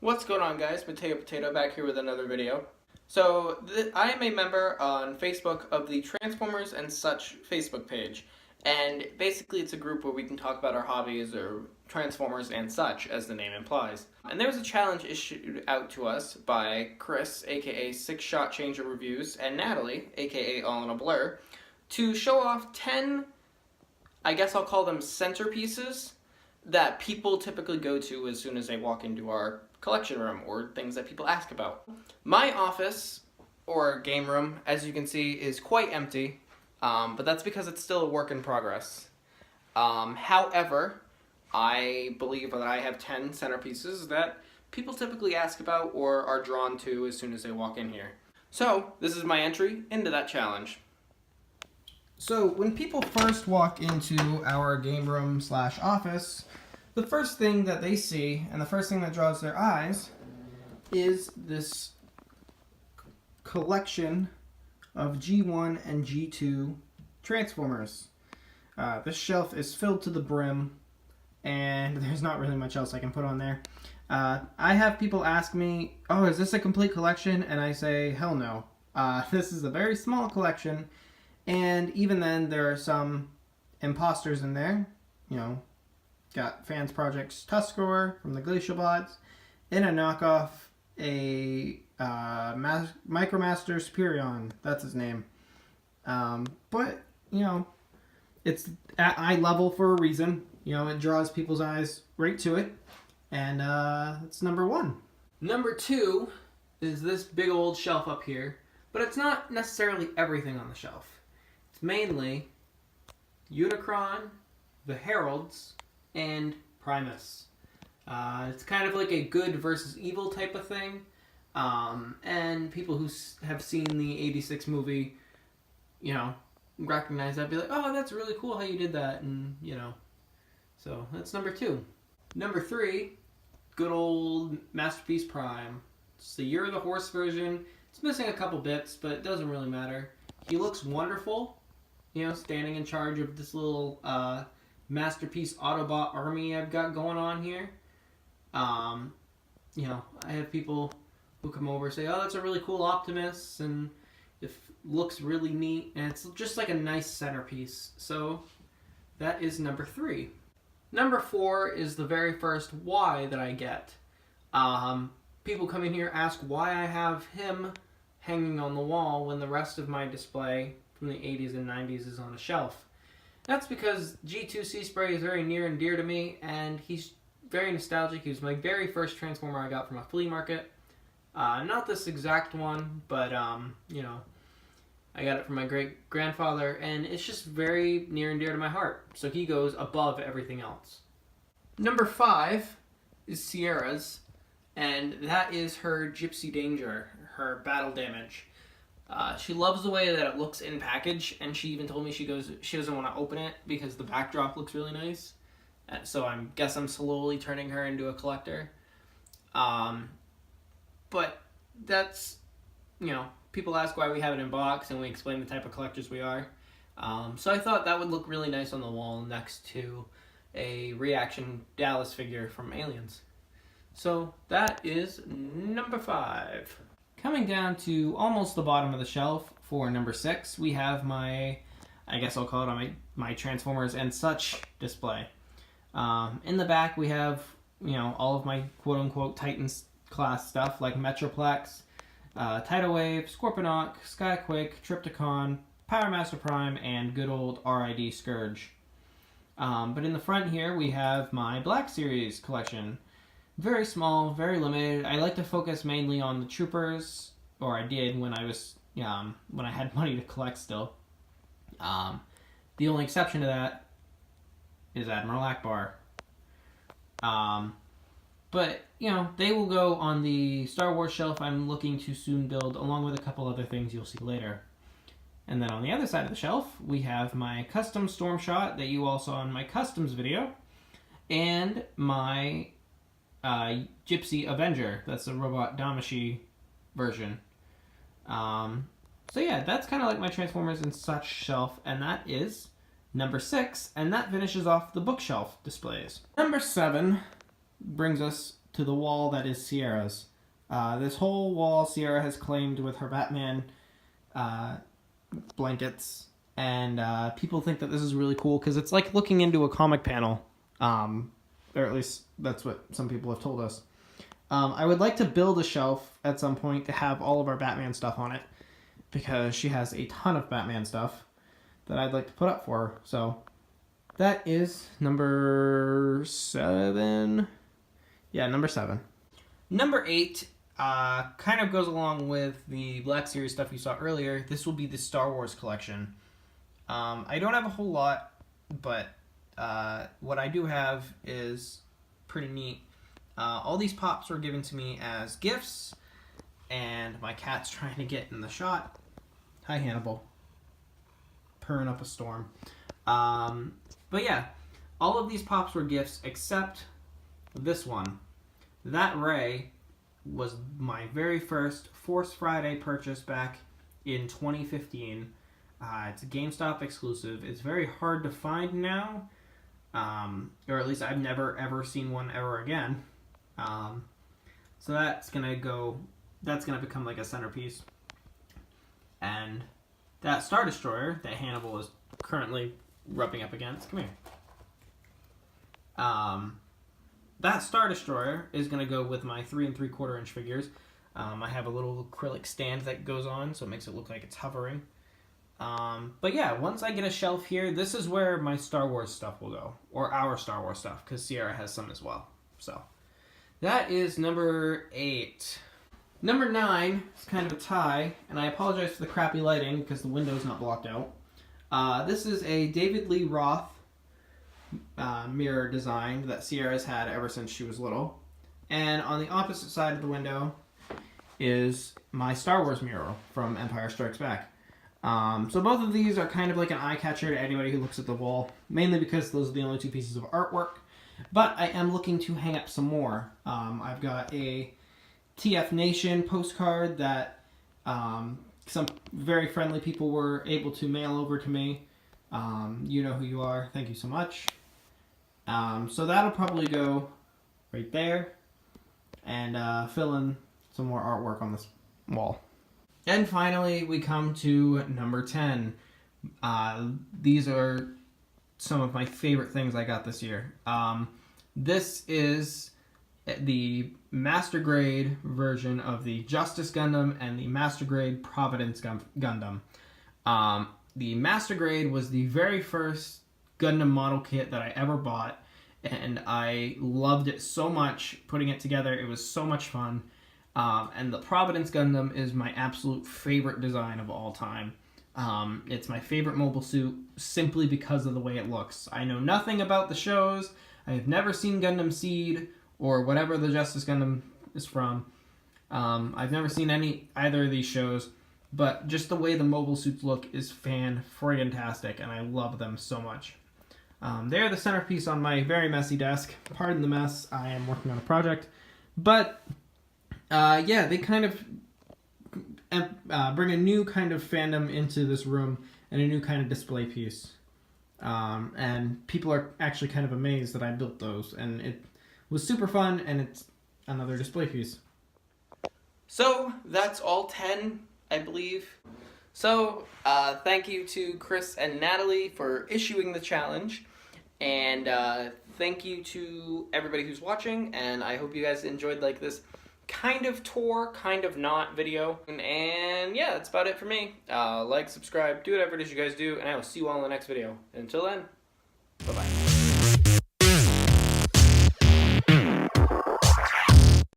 What's going on, guys? Potato back here with another video. So I am a member on Facebook of the Transformers and Such Facebook page, and basically it's a group where we can talk about our hobbies or Transformers and Such, as the name implies. And there was a challenge issued out to us by Chris, aka Six Shot Changer Reviews, and Natalie, aka All in a Blur, to show off 10, I guess I'll call them centerpieces, that people typically go to as soon as they walk into our collection room, or things that people ask about. My office, or game room, as you can see, is quite empty, but that's because it's still a work in progress. However, I believe that I have 10 centerpieces that people typically ask about or are drawn to as soon as they walk in here. So, this is my entry into that challenge. So, when people first walk into our game room / office, the first thing that they see, and the first thing that draws their eyes, is this collection of G1 and G2 Transformers. This shelf is filled to the brim, and there's not really much else I can put on there. I have people ask me, oh, is this a complete collection? And I say, hell no. This is a very small collection, and even then there are some imposters in there, you know. Got Fans Project's Tuscarora from the Glacial Bots, and a knockoff, a Micromaster Superion, that's his name. But, you know, it's at eye level for a reason. You know, it draws people's eyes right to it, and it's number 1. Number 2 is this big old shelf up here, but it's not necessarily everything on the shelf. It's mainly Unicron, the Heralds, and Primus. It's kind of like a good versus evil type of thing, and people who have seen the 86 movie, you know, recognize that, be like, oh, that's really cool how you did that, and, you know, so that's number 2. Number 3, good old Masterpiece Prime. It's the Year of the Horse version. It's missing a couple bits, but it doesn't really matter. He looks wonderful, you know, standing in charge of this little, Masterpiece Autobot army I've got going on here. You know, I have people who come over and say, oh, that's a really cool Optimus, and it looks really neat, and it's just like a nice centerpiece. So that is number 3. Number 4 is the very first why that I get. People come in here ask why I have him hanging on the wall when the rest of my display from the 80s and 90s is on a shelf. That's because G2 Sea Spray is very near and dear to me, and he's very nostalgic. He was my very first Transformer I got from a flea market. Not this exact one, but, you know, I got it from my great-grandfather, and it's just very near and dear to my heart. So he goes above everything else. Number 5 is Sierra's, and that is her Gypsy Danger, her battle damage. She loves the way that it looks in package, and she even told me she doesn't want to open it because the backdrop looks really nice. So I guess I'm slowly turning her into a collector. But that's, you know, people ask why we have it in box, and we explain the type of collectors we are. So I thought that would look really nice on the wall next to a Reaction Dallas figure from Aliens. So that is number 5. Coming down to almost the bottom of the shelf for number 6, we have my, I guess I'll call it my Transformers and Such display. In the back we have, you know, all of my quote-unquote Titans class stuff like Metroplex, Tidal Wave, Scorponok, Skyquake, Trypticon, Powermaster Prime, and good old RID Scourge. But in the front here we have my Black Series collection. Very small, very limited. I like to focus mainly on the troopers, or I did when I was, when I had money to collect still. The only exception to that is Admiral Akbar. But, you know, they will go on the Star Wars shelf I'm looking to soon build, along with a couple other things you'll see later. And then on the other side of the shelf, we have my custom Storm Shot that you all saw in my customs video, and my Gypsy Avenger. That's the Robot Damashi version. So yeah, that's kind of like my Transformers and Such shelf, and that is number 6, and that finishes off the bookshelf displays. Number 7 brings us to the wall that is Sierra's. This whole wall Sierra has claimed with her Batman blankets, and people think that this is really cool because it's like looking into a comic panel, or at least that's what some people have told us. I would like to build a shelf at some point to have all of our Batman stuff on it, because she has a ton of Batman stuff that I'd like to put up for her. So that is number 7. Yeah, number 7. Number 8 kind of goes along with the Black Series stuff you saw earlier. This will be the Star Wars collection. I don't have a whole lot, but what I do have is pretty neat. All these pops were given to me as gifts, and my cat's trying to get in the shot. Hi, Hannibal. Purring up a storm. But yeah, all of these pops were gifts except this one. That Ray was my very first Force Friday purchase back in 2015. It's a GameStop exclusive. It's very hard to find now, or at least I've never ever seen one ever again. So that's gonna become like a centerpiece. And that Star Destroyer that Hannibal is currently rubbing up against, come here. That Star Destroyer is going to go with my 3 3/4 inch figures. I have a little acrylic stand that goes on, so it makes it look like it's hovering. But yeah, once I get a shelf here, this is where my Star Wars stuff will go. Or our Star Wars stuff, because Sierra has some as well. So that is number 8. Number 9 is kind of a tie, and I apologize for the crappy lighting because the window's not blocked out. This is a David Lee Roth mirror design that Sierra's had ever since she was little. And on the opposite side of the window is my Star Wars mural from Empire Strikes Back. So both of these are kind of like an eye catcher to anybody who looks at the wall, mainly because those are the only 2 pieces of artwork. But I am looking to hang up some more. I've got a TF Nation postcard that some very friendly people were able to mail over to me. You know who you are. Thank you so much. So that'll probably go right there and fill in some more artwork on this wall. And finally, we come to number 10. These are some of my favorite things I got this year. This is the Master Grade version of the Justice Gundam and the Master Grade Providence Gundam. The Master Grade was the very first Gundam model kit that I ever bought, and I loved it so much putting it together. It was so much fun. And the Providence Gundam is my absolute favorite design of all time. It's my favorite mobile suit simply because of the way it looks. I know nothing about the shows. I have never seen Gundam Seed or whatever the Justice Gundam is from. I've never seen either of these shows, but just the way the mobile suits look is fan-friggin-tastic, and I love them so much. They're the centerpiece on my very messy desk. Pardon the mess, I am working on a project. But, yeah, they kind of bring a new kind of fandom into this room and a new kind of display piece. And people are actually kind of amazed that I built those, and it was super fun, and it's another display piece. So, that's all 10, I believe. So, thank you to Chris and Natalie for issuing the challenge, and thank you to everybody who's watching, and I hope you guys enjoyed like this kind of tour, kind of not video. And yeah, that's about it for me. Like, subscribe, do whatever it is you guys do, and I will see you all in the next video. Until then, bye-bye.